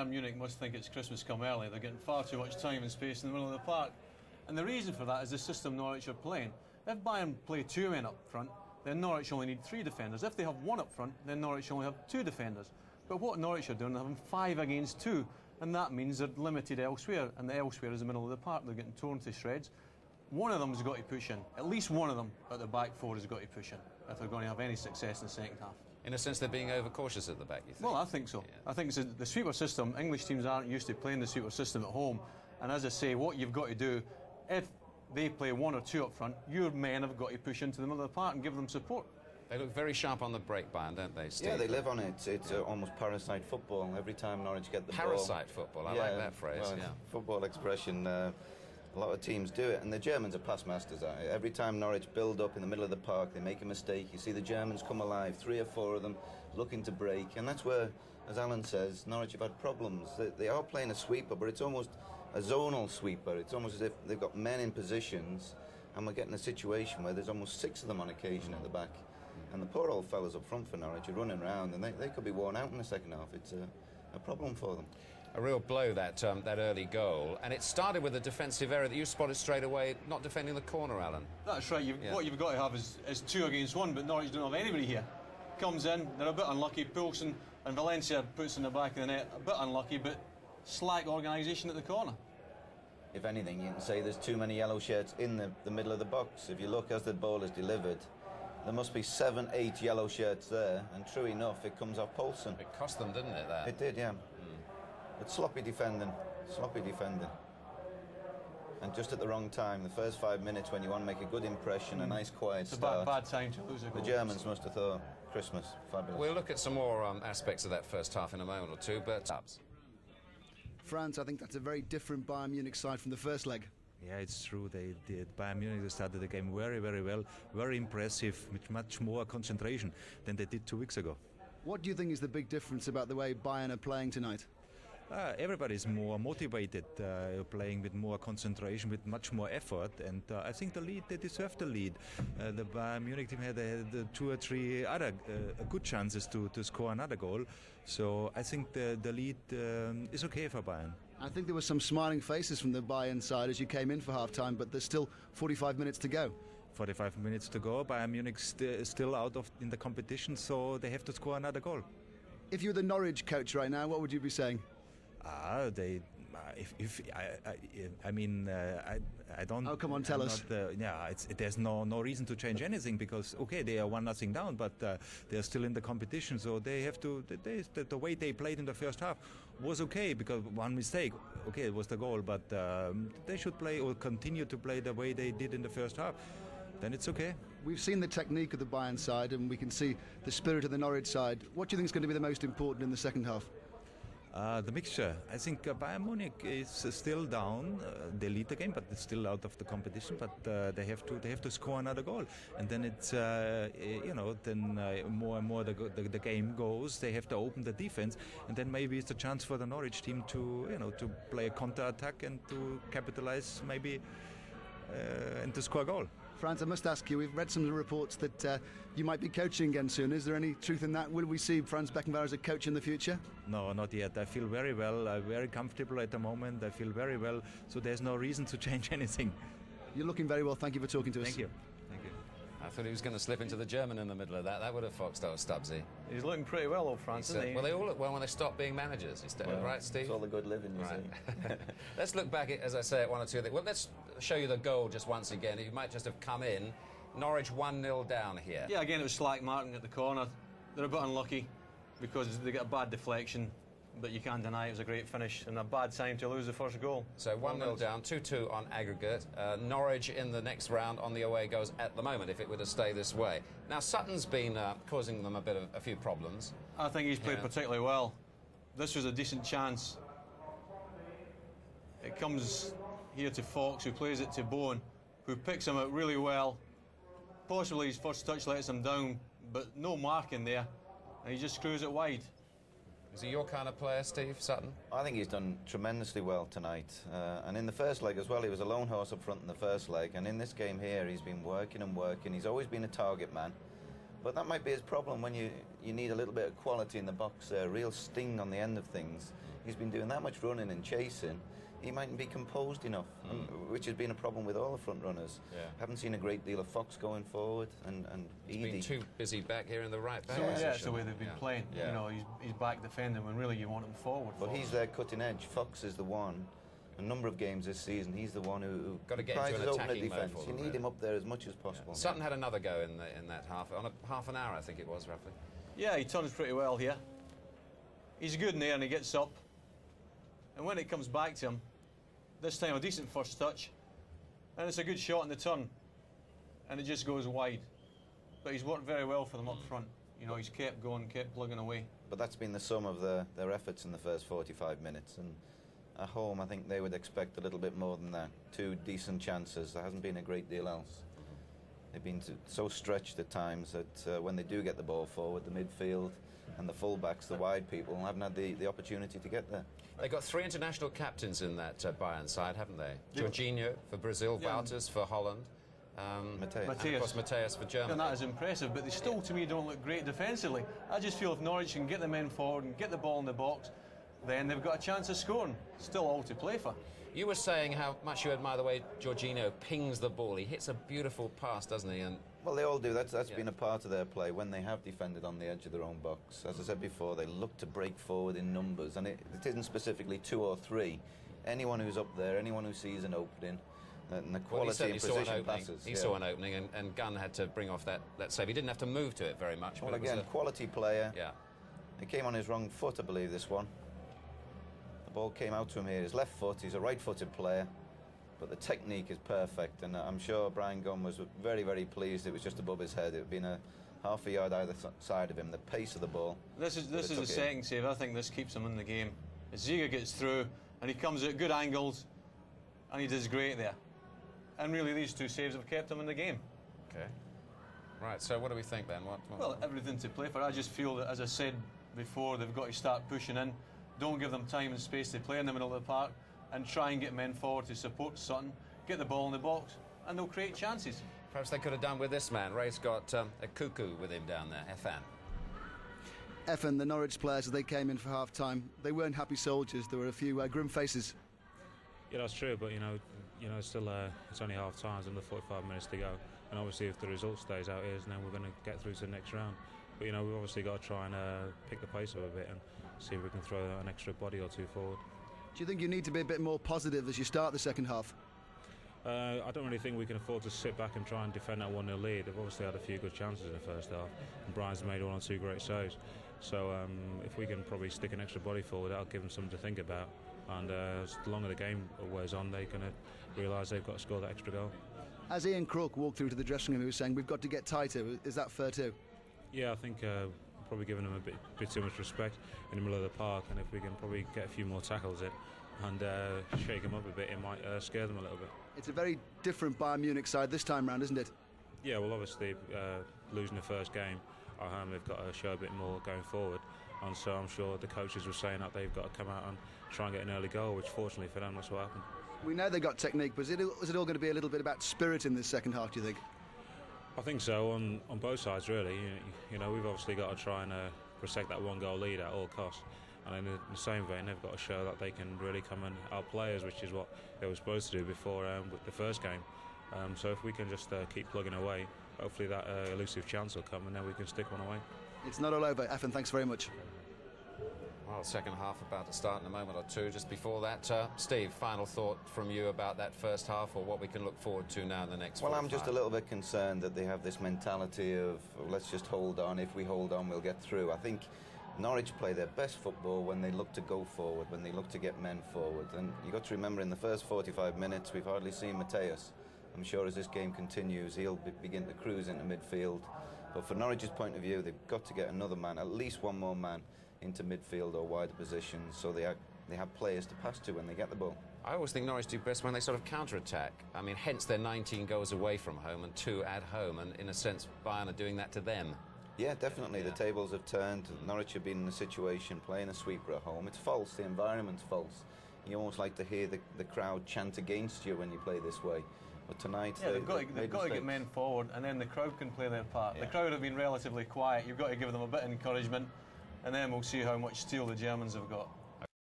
Bayern Munich must think it's Christmas come early. They're getting far too much time and space in the middle of the park. And the reason for that is the system Norwich are playing. If Bayern play 2 men up front, then Norwich only need 3 defenders. If they have 1 up front, then Norwich only have 2 defenders. But what Norwich are doing, they're having 5 against 2, and that means they're limited elsewhere, and the elsewhere is the middle of the park. They're getting torn to shreds. One of them has got to push in. At least one of them at the back 4 has got to push in if they're going to have any success in the second half. In a sense, they're being overcautious at the back, you think? Well, I think so. Yeah. I think it's the sweeper system. English teams aren't used to playing the sweeper system at home. And as I say, what you've got to do, if they play 1 or 2 up front, your men have got to push into the middle of the park and give them support. They look very sharp on the break, Bayern, don't they, Steve? Yeah, they live on it. It's almost parasite football. Every time Norwich get the ball... Parasite football, I like that phrase, well, yeah. Football expression. A lot of teams do it, and the Germans are past masters at it. Every time Norwich build up in the middle of the park, they make a mistake. You see the Germans come alive, 3 or 4 of them looking to break, and that's where, as Alan says, Norwich have had problems. They are playing a sweeper, but it's almost a zonal sweeper. It's almost as if they've got men in positions, and we're getting a situation where there's almost 6 of them on occasion at the back. And the poor old fellas up front for Norwich are running around, and they could be worn out in the second half. It's a problem for them. A real blow, that early goal. And it started with a defensive error that you spotted straight away, not defending the corner, Alan. That's right. What you've got to have is 2 against 1, but Norwich don't have anybody here. Comes in, they're a bit unlucky. Poulsen and Valencia puts in the back of the net. A bit unlucky, but slack organisation at the corner. If anything, you can say there's too many yellow shirts in the middle of the box. If you look as the ball is delivered, there must be 7, 8 yellow shirts there, and true enough, it comes off Poulsen. It cost them, didn't it, that? It did, yeah. But sloppy defending. And just at the wrong time, the first 5 minutes when you want to make a good impression, a nice quiet start. It's a bad time to lose a goal. The Germans must have thought, Christmas, fabulous. We'll look at some more aspects of that first half in a moment or two, but... France, I think that's a very different Bayern Munich side from the first leg. Yeah, it's true. They did. Bayern Munich started the game very, very well, very impressive, with much more concentration than they did 2 weeks ago. What do you think is the big difference about the way Bayern are playing tonight? Everybody's more motivated, playing with more concentration, with much more effort, and I think they deserve the lead. The Bayern Munich team had 2 or 3 other good chances to score another goal, so I think the lead is okay for Bayern. I think there were some smiling faces from the Bayern side as you came in for half-time, but there's still 45 minutes to go. 45 minutes to go. Bayern Munich is still out in the competition, so they have to score another goal. If you were the Norwich coach right now, what would you be saying? I don't. Oh, come on, tell us. There's no reason to change anything because okay, they are 1-0 down, but they're still in the competition, so they have to. The way they played in the first half was okay because one mistake. Okay, it was the goal, but they should play or continue to play the way they did in the first half. Then it's okay. We've seen the technique of the Bayern side, and we can see the spirit of the Norwich side. What do you think is going to be the most important in the second half? The mixture. I think Bayern Munich is still down. They lead the game, but it's still out of the competition. But they have to score another goal, and then it's more and more the game goes. They have to open the defense, and then maybe it's a chance for the Norwich team to play a counter attack and to capitalize maybe and to score a goal. Franz, I must ask you, we've read some of the reports that you might be coaching again soon. Is there any truth in that? Will we see Franz Beckenbauer as a coach in the future? No, not yet. I feel very well, very comfortable at the moment. I feel very well, so there's no reason to change anything. You're looking very well. Thank you for talking to us. Thank you. I thought he was going to slip into the German in the middle of that. That would have foxed old Stubbsy. He's looking pretty well, old France, isn't he? Well, they all look well when they stop being managers. Right, Steve? It's all the good living, you see. Let's look back, as I say, at 1 or 2 things. Well, let's show you the goal just once again. It might just have come in. Norwich 1-0 down here. Yeah, again, it was slack marking at the corner. They're a bit unlucky because they get a bad deflection, but you can't deny it was a great finish and a bad time to lose the first goal. So 1-0 down, 2-2 on aggregate. Norwich in the next round on the away goes at the moment, if it were to stay this way. Now, Sutton's been causing them a few problems. I think he's played particularly well. This was a decent chance. It comes here to Fox, who plays it to Bowen, who picks him out really well. Possibly his first touch lets him down, but no mark in there, and he just screws it wide. Is he your kind of player, Steve, Sutton? I think he's done tremendously well tonight. And in the first leg as well, he was a lone horse up front in the first leg. And in this game here, he's been working and working. He's always been a target man. But that might be his problem when you need a little bit of quality in the box, a real sting on the end of things. he's been doing that much running and chasing, he mightn't be composed enough, which has been a problem with all the front runners. Yeah. Haven't seen a great deal of Fox going forward, and He's Edie. been too busy back here in the right back. Yeah, it's the way they've been playing. Yeah. You know, he's back defending when really you want him forward. But he's their cutting edge. Fox is the one. A number of games this season, he's the one who Got to get into prizes an open the attacking mode defence. for You them, need really. him up there as much as possible. Sutton had another go in that half, on a half an hour, I think it was, roughly. Yeah, he turns pretty well here. He's good in there and he gets up. And when it comes back to him, this time a decent first touch, and it's a good shot in the turn, and it just goes wide. But he's worked very well for them up front. You know, he's kept going, kept plugging away. But that's been the sum of their efforts in the first 45 minutes. And at home, I think they would expect a little bit more than that. 2 decent chances. There hasn't been a great deal else. They've been so stretched at times that when they do get the ball forward, the midfield and the fullbacks, the wide people, haven't had the opportunity to get there. They've got 3 international captains in that Bayern side, haven't they? Jorginho for Brazil, Wouters for Holland, Mateus. and of course Mateus for Germany. And that is impressive, but they still, to me, don't look great defensively. I just feel if Norwich can get the men forward and get the ball in the box, then they've got a chance of scoring. Still all to play for. You were saying how much you admire the way Jorginho pings the ball. He hits a beautiful pass, doesn't he? And Well, they all do. That's been a part of their play when they have defended on the edge of their own box. As I said before, they look to break forward in numbers, and it isn't specifically 2 or 3. Anyone who's up there, anyone who sees an opening, and the quality and precision passes. He saw an opening, and Gunn had to bring off that save. He didn't have to move to it very much. Well, but again, quality player. Yeah. He came on his wrong foot, I believe, this one. The ball came out to him here. His left foot. He's a right-footed player. But the technique is perfect, and I'm sure Brian Gunn was very, very pleased. It was just above his head. It had been a half a yard either side of him. The pace of the ball. This is the second save. I think this keeps him in the game. Ziga gets through, and he comes at good angles, and he does great there. And really, these 2 saves have kept him in the game. Okay. Right. So what do we think then? Well, everything to play for. I just feel that, as I said before, they've got to start pushing in. Don't give them time and space to play in the middle of the park, and try and get men forward to support Sutton, get the ball in the box, and they'll create chances. Perhaps they could have done with this man. Ray's got a cuckoo with him down there, Efan. Efan, the Norwich players, as they came in for half-time, they weren't happy soldiers. There were a few grim faces. Yeah, that's true, but you know, still it's only half-time, there's another 45 minutes to go, and obviously if the result stays out here, then we're going to get through to the next round. But you know, we've obviously got to try and pick the pace up a bit and see if we can throw an extra body or 2 forward. Do you think you need to be a bit more positive as you start the second half? I don't really think we can afford to sit back and try and defend that 1-0 lead. They've obviously had a few good chances in the first half, and Brian's made 1 or 2 great saves. So if we can probably stick an extra body forward, that'll give them something to think about. And as the longer the game wears on, they're going to realise they've got to score that extra goal. As Ian Crook walked through to the dressing room, he was saying, we've got to get tighter. Is that fair too? Yeah, I think probably giving them a bit too much respect in the middle of the park, and if we can probably get a few more tackles in and shake them up a bit, it might scare them a little bit. It's a very different Bayern Munich side this time round, isn't it? Yeah, well, obviously losing the first game at home, they've got to show a bit more going forward, and so I'm sure the coaches were saying that they've got to come out and try and get an early goal, which fortunately for them, that's what happened. We know they got technique, but is it all going to be a little bit about spirit in this second half, do you think? I think so, on both sides really. You know, we've obviously got to try and protect that 1-goal lead at all costs, and in the same vein they've got to show that they can really come and outplay us, which is what they were supposed to do before with the first game. So if we can just keep plugging away, hopefully that elusive chance will come and then we can stick one away. It's not all over. Efan, thanks very much. Well, second half about to start in a moment or 2. Just before that, Steve, final thought from you about that first half, or what we can look forward to now in the next 45? Well, I'm just a little bit concerned that they have this mentality of, let's just hold on. If we hold on, we'll get through. I think Norwich play their best football when they look to go forward, when they look to get men forward. And you've got to remember, in the first 45 minutes, we've hardly seen Mateus. I'm sure as this game continues, he'll begin to cruise into midfield. But for Norwich's point of view, they've got to get another man, at least one more man, into midfield or wider positions, so they have players to pass to when they get the ball. I always think Norwich do best when they sort of counter-attack. I mean, hence their 19 goals away from home and 2 at home, and in a sense Bayern are doing that to them. Yeah, definitely. The tables have turned. Norwich have been in a situation playing a sweeper at home. It's false. The environment's false. You almost like to hear the crowd chant against you when you play this way. But tonight, they've got to get men forward, and then the crowd can play their part. Yeah. The crowd have been relatively quiet. You've got to give them a bit of encouragement, and then we'll see how much steel the Germans have got.